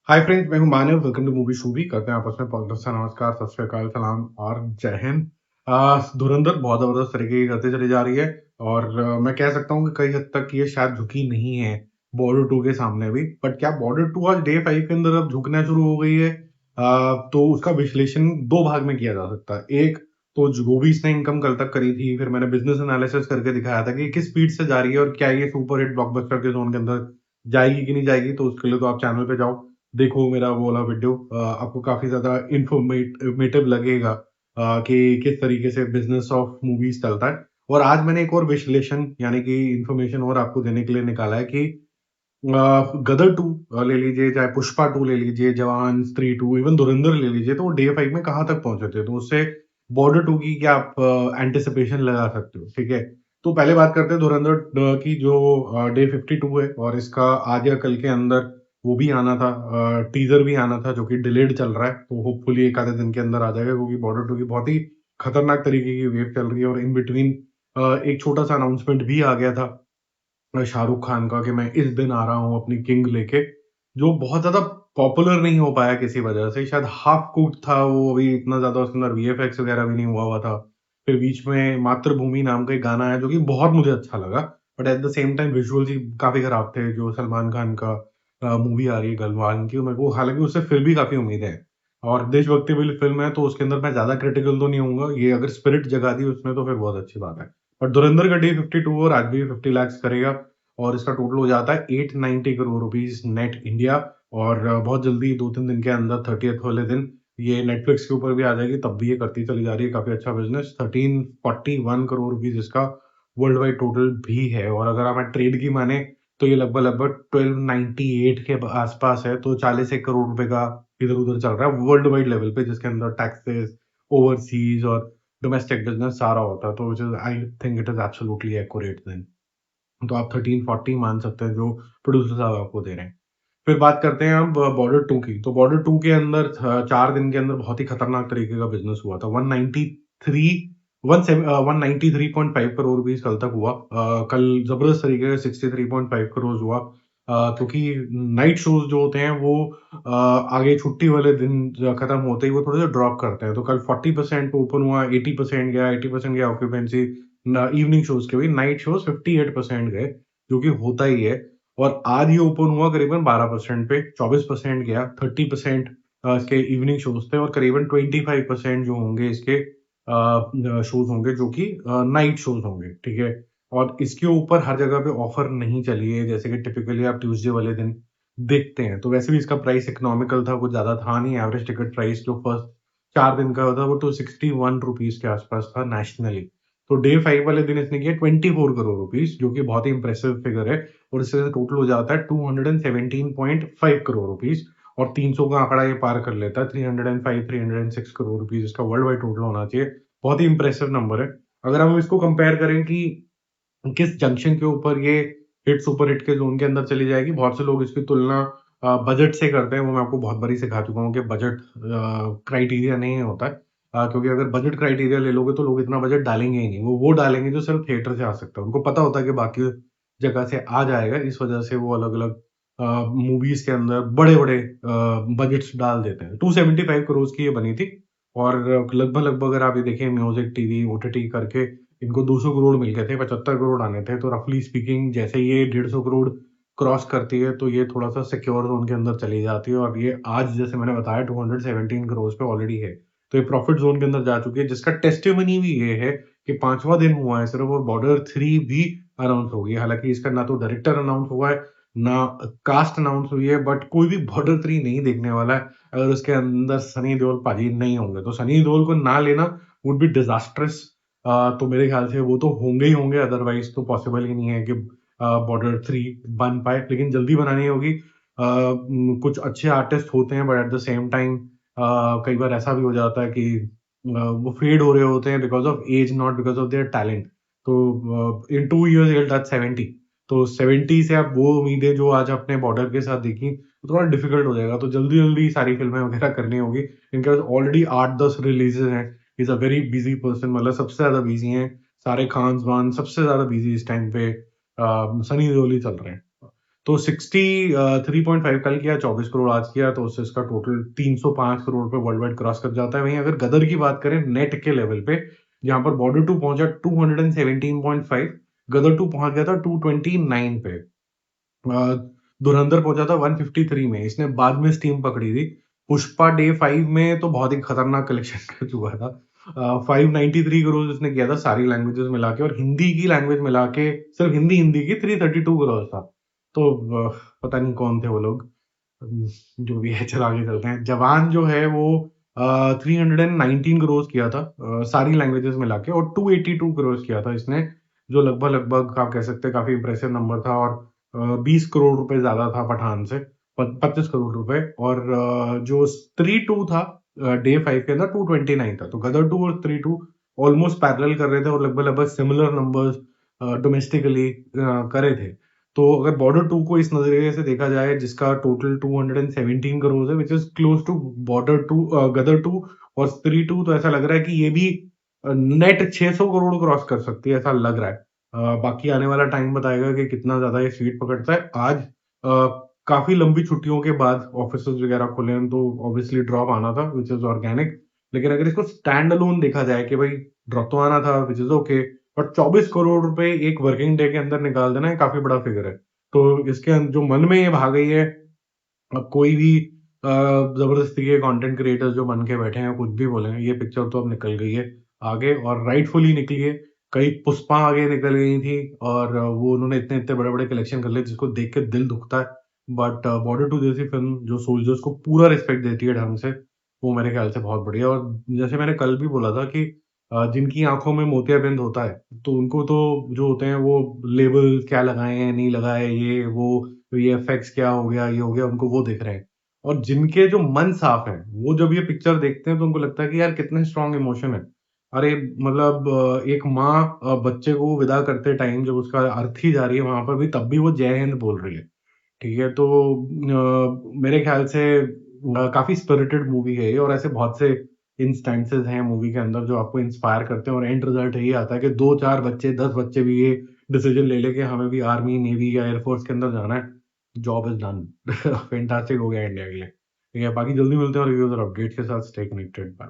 हाय friends, मैं हूं Manav. Welcome to movie शूवी। करते हैं आपस में पॉलिटिक्स का नमस्कार, सत श्री अकाल, सलाम और जय हिंद। धुरंधर बहुत जबरदस्त तरीके की करते चली जा रही है और मैं कह सकता हूं कि कई हद तक ये शायद झुकी नहीं है बॉर्डर 2 के सामने भी। बट क्या बॉर्डर 2 आज डे 5 के अंदर अब झुकना शुरू हो गई है? तो उसका विश्लेषण दो भाग में किया जा सकता है। एक तो जो भी इसने इनकम कल तक करी थी, फिर मैंने बिजनेस एनालिसिस करके दिखाया था कि किस स्पीड से जा रही है और क्या ये सुपर हिट ब्लॉकबस्टर के जोन के अंदर जाएगी कि नहीं जाएगी। तो उसके लिए तो आप चैनल पे जाओ, देखो मेरा वो वाला वीडियो। आपको काफी ज्यादा इंफॉर्मेटिव लगेगा कि किस तरीके से बिजनेस ऑफ मूवीज चलता है। और आज मैंने एक और विश्लेषण यानी कि इंफॉर्मेशन और आपको देने के लिए निकाला है कि गदर 2 ले लीजिए, चाहे पुष्पा 2 ले लीजिए, जवान, स्त्री 2, इवन धुरंधर ले लीजिए, तो वो डे 5 में कहाँ तक पहुंचे थे। तो उससे बॉर्डर 2 की क्या आप एंटिसिपेशन लगा सकते हो? ठीक है। तो पहले बात करते हैं धुरंधर की, जो डे 52 है और इसका आज या कल के अंदर वो भी आना था, टीजर भी आना था, जो कि डिलेड चल रहा है। तो होपफुली एक आधे दिन के अंदर आ जाएगा, क्योंकि बॉर्डर 2 की बहुत ही खतरनाक तरीके की वेव चल रही है। और इन बिटवीन एक छोटा सा अनाउंसमेंट भी आ गया था शाहरुख खान का कि मैं इस दिन आ रहा हूँ अपनी किंग लेके, जो बहुत ज्यादा पॉपुलर नहीं हो पाया किसी वजह से। शायद हाफ कुक्ड था वो, अभी इतना ज्यादा उसके अंदर वीएफएक्स वगैरह भी नहीं हुआ था। फिर बीच में मातृभूमि नाम का एक गाना है जो कि बहुत मुझे अच्छा लगा, but at the same time visuals ही काफी खराब थे। जो सलमान खान का मूवी आ रही है गलवान की, मेरे को हालांकि उससे फिर भी काफी उम्मीद है और देशभक्ति वाली फिल्म है, तो उसके अंदर मैं ज्यादा क्रिटिकल तो नहीं होऊंगा। ये अगर स्पिरिट जगा दी उसमें तो फिर बहुत अच्छी बात है। और धुरंधर का डे 52 और आज भी 50 लाख करेगा और इसका टोटल हो जाता है 890 करोड़ रुपीस नेट इंडिया। और बहुत जल्दी 2-3 दिन के अंदर 30th वाले दिन ये नेटफ्लिक्स के ऊपर भी आ जाएगी, तब भी ये करती चली जा रही है काफी अच्छा बिजनेस। 1341 करोड़ रुपीस इसका वर्ल्ड वाइड टोटल भी है। और अगर हमें ट्रेड की माने तो ये लगभग लगभग 1298 के आसपास है, तो 41 करोड़ रुपए का इधर उधर चल रहा है वर्ल्ड वाइड लेवल पे, जिसके अंदर टैक्सेस, ओवरसीज और डोमेस्टिक बिजनेस सारा होता है। तो I think it is absolutely accurate then. तो आप 1340 मान सकते हैं जो प्रोड्यूसर साहब आपको दे रहे हैं। फिर बात करते हैं अब बॉर्डर 2 की। तो बॉर्डर 2 के अंदर 4 दिन के अंदर बहुत ही खतरनाक तरीके का बिजनेस हुआ था। 193 करोड़ रुपीस कल तक हुआ। कल जबरदस्त तरीके से 63.5 करोड़ हुआ, क्योंकि नाइट शोज जो होते हैं वो आगे छुट्टी वाले दिन खत्म होते ही वो थोड़े से ड्रॉप करते हैं। तो कल 40% ओपन हुआ, 80% गया, 80% गया ऑक्यूपेंसी इवनिंग शोज के भी। नाइट शोज 58% गए, जो कि होता ही है। और आज ये ओपन हुआ करीबन 12% पे, 24% गया, 30% इसके इवनिंग शोज थे और करीबन 25% जो होंगे इसके शोज होंगे जो कि नाइट शोज होंगे। ठीक है। और इसके ऊपर हर जगह पे ऑफर नहीं चली है, जैसे कि टिपिकली आप ट्यूसडे वाले दिन देखते हैं। तो वैसे भी इसका प्राइस इकोनॉमिकल था, कुछ ज्यादा था नहीं। एवरेज टिकट प्राइस जो फर्स्ट 4 दिन का था वो तो 61 रुपीज के आसपास था नेशनली। तो डे 5 वाले दिन इसने किया 24 करोड़ रुपीज, जो कि बहुत ही इंप्रेसिव फिगर है। और इससे टोटल हो जाता है 217.5 करोड़ रुपीज। और 300 का आंकड़ा ये पार कर लेता है। 305 306 करोड़ रुपीज इसका वर्ल्ड वाइड टोटल होना चाहिए। बहुत ही इंप्रेसिव नंबर है। अगर हम इसको कंपेयर करें कि किस जंक्शन के ऊपर ये हिट सुपर हिट के जोन के अंदर चली जाएगी, बहुत से लोग इसकी तुलना बजट से करते हैं। वो मैं आपको बहुत बारी सिखा चुका हूँ कि बजट क्राइटेरिया नहीं होता है। क्योंकि अगर बजट क्राइटेरिया ले लोगे तो लोग इतना बजट डालेंगे ही नहीं। वो डालेंगे जो सिर्फ थिएटर से आ सकता है। उनको पता होता है कि बाकी जगह से आ जाएगा, इस वजह से वो अलग अलग मूवीज के अंदर बड़े बड़े बजट्स डाल देते हैं। 275 करोड़ की ये बनी थी। और लगभग लगभग अगर आप ये देखें, म्यूजिक, टीवी, ओटीटी करके इनको 200 करोड़ मिल गए थे, 75 करोड़ आने थे। तो रफली स्पीकिंग जैसे ये 150 करोड़ क्रॉस करती है तो ये थोड़ा सा सिक्योर जोन के अंदर चली जाती है। और ये आज जैसे मैंने बताया 217 करोड़ पे ऑलरेडी है। तो ये प्रॉफिट जोन के अंदर जा चुकी है, जिसका टेस्टिमनी भी ये है कि 5वां दिन हुआ है सिर्फ और बॉर्डर 3 भी अनाउंस हो गई है। हालांकि इसका ना तो डायरेक्टर अनाउंस हुआ है, ना कास्ट अनाउंस हुई है, बट कोई भी बॉर्डर 3 नहीं देखने वाला है अगर उसके अंदर सनी देओल पाजी नहीं होंगे। तो सनी देओल को ना लेना वुड बी डिजास्ट्रस। तो मेरे ख्याल से वो तो होंगे ही होंगे, अदरवाइज तो पॉसिबल ही नहीं है कि बॉर्डर 3 बन पाए। लेकिन जल्दी बनानी होगी। कुछ अच्छे आर्टिस्ट होते हैं, but at the same time कई बार ऐसा भी हो जाता है कि वो फेड हो रहे होते हैं because of age, not because of their talent. तो इन 2 years he'll touch 70। तो 70 से आप वो उम्मीदें जो आज अपने बॉर्डर के साथ देखी तो थोड़ा डिफिकल्ट हो जाएगा। तो जल्दी जल्दी सारी फिल्में वगैरह करनी होगी। इनके पास ऑलरेडी 8-10 रिलीजेस हैं। Is a very busy person, मतलब सबसे ज्यादा बिजी हैं। सारे खान वान सबसे ज्यादा बिजी इस टाइम पे सनी देओल ही चल रहे हैं। तो 63.5 कल किया, 24 करोड़ आज किया, तो उससे इसका टोटल 305 करोड़ रुपए वर्ल्ड वाइड क्रॉस कर जाता है। वहीं अगर गदर की बात करें नेट के लेवल पे, जहां पर बॉर्डर 2 पहुंचा 217.5, गदर 2 पहुंच गया था 229 पे। धुरंधर पहुंचा था 153 में, इसने बाद में स्टीम पकड़ी थी। पुष्पा डे 5 में तो बहुत ही खतरनाक कलेक्शन कर चुका था। 593 करोड़ इसने किया था सारी लैंग्वेजेस मिला के, और हिंदी की लैंग्वेज मिला के सिर्फ हिंदी हिंदी की 332 करोड़ था। तो पता नहीं कौन थे वो लोग। जो भी है, चलो आगे चलते हैं। जवान जो है वो 319 करोड़ किया था सारी लैंग्वेजेस मिला के, और 282 करोड़ किया था इसने, जो लगभग लगभग आप कह सकते हैं काफी इंप्रेसिव नंबर था। और 20 करोड़ रुपए ज्यादा था पठान से, 25 करोड़ रुपए। और जो स्त्री 2 था डे 5 के अंदर 229 था। तो गदर 2 और स्त्री 2 ऑलमोस्ट पैरेलल कर रहे थे, और लगभग लगभग सिमिलर नंबर्स डोमेस्टिकली करे थे। तो अगर बॉर्डर 2 को इस नजरिए से देखा जाए, जिसका टोटल 217 करोड़ है, which is close to Border 2, Gadar 2 और स्त्री 2, तो ऐसा लग रहा है कि ये भी नेट 600 करोड़ क्रॉस कर सकती है, ऐसा लग रहा है। बाकी आने वाला टाइम बताएगा कि कितना ज्यादा ये स्पीड पकड़ता है। आज काफी लंबी छुट्टियों के बाद ऑफिस वगैरह खुले हैं, तो ऑब्वियसली ड्रॉप आना था, विच इज ऑर्गेनिक। लेकिन अगर इसको स्टैंड अलोन देखा जाए कि भाई ड्रॉप तो आना था, which is okay, but 24 crore रुपए एक वर्किंग डे के अंदर निकाल देना है, काफी बड़ा फिगर है। तो इसके जो मन में ये भाग गई है, अब कोई भी जबरदस्ती के कंटेंट क्रिएटर्स जो बन के बैठे हैं कुछ भी बोले, ये पिक्चर तो अब निकल गई है आगे, और राइटफुली निकली है। कई पुष्पा आगे निकल गई थी, और वो उन्होंने इतने इतने बड़े बड़े कलेक्शन कर लिए जिसको देख के दिल दुखता है। बट बॉर्डर 2 जैसी फिल्म जो सोल्जर्स को पूरा रिस्पेक्ट देती है ढंग से, वो मेरे ख्याल से बहुत बढ़िया। और जैसे मैंने कल भी बोला था कि जिनकी आंखों में मोतियाबिंद होता है, तो उनको तो जो होते हैं वो लेबल क्या लगाए हैं नहीं लगाए, ये वो वीएफएक्स क्या हो गया, ये हो गया, उनको वो देख रहे हैं। और जिनके जो मन साफ है, वो जब ये पिक्चर देखते हैं तो उनको लगता है कि यार कितने स्ट्रांग इमोशन है। अरे मतलब एक माँ बच्चे को विदा करते टाइम जब उसका अर्थी जा रही है वहां पर भी, तब भी वो जय हिंद बोल रही है। ठीक है, तो मेरे ख्याल से काफी स्पिरिटेड मूवी है ये, और ऐसे बहुत से इंस्टेंसेस हैं मूवी के अंदर जो आपको इंस्पायर करते हैं, और एंड रिजल्ट यही आता है कि 2-4 बच्चे 10 बच्चे भी ये डिसीजन ले ले कि हमें भी आर्मी नेवी या एयरफोर्स के अंदर जाना है। Job is done. फैंटास्टिक हो गया इंडिया के लिए। ठीक है, बाकी जल्दी मिलते हैं और रिव्यूज और अपडेट्स के साथ। Stay connected, bye.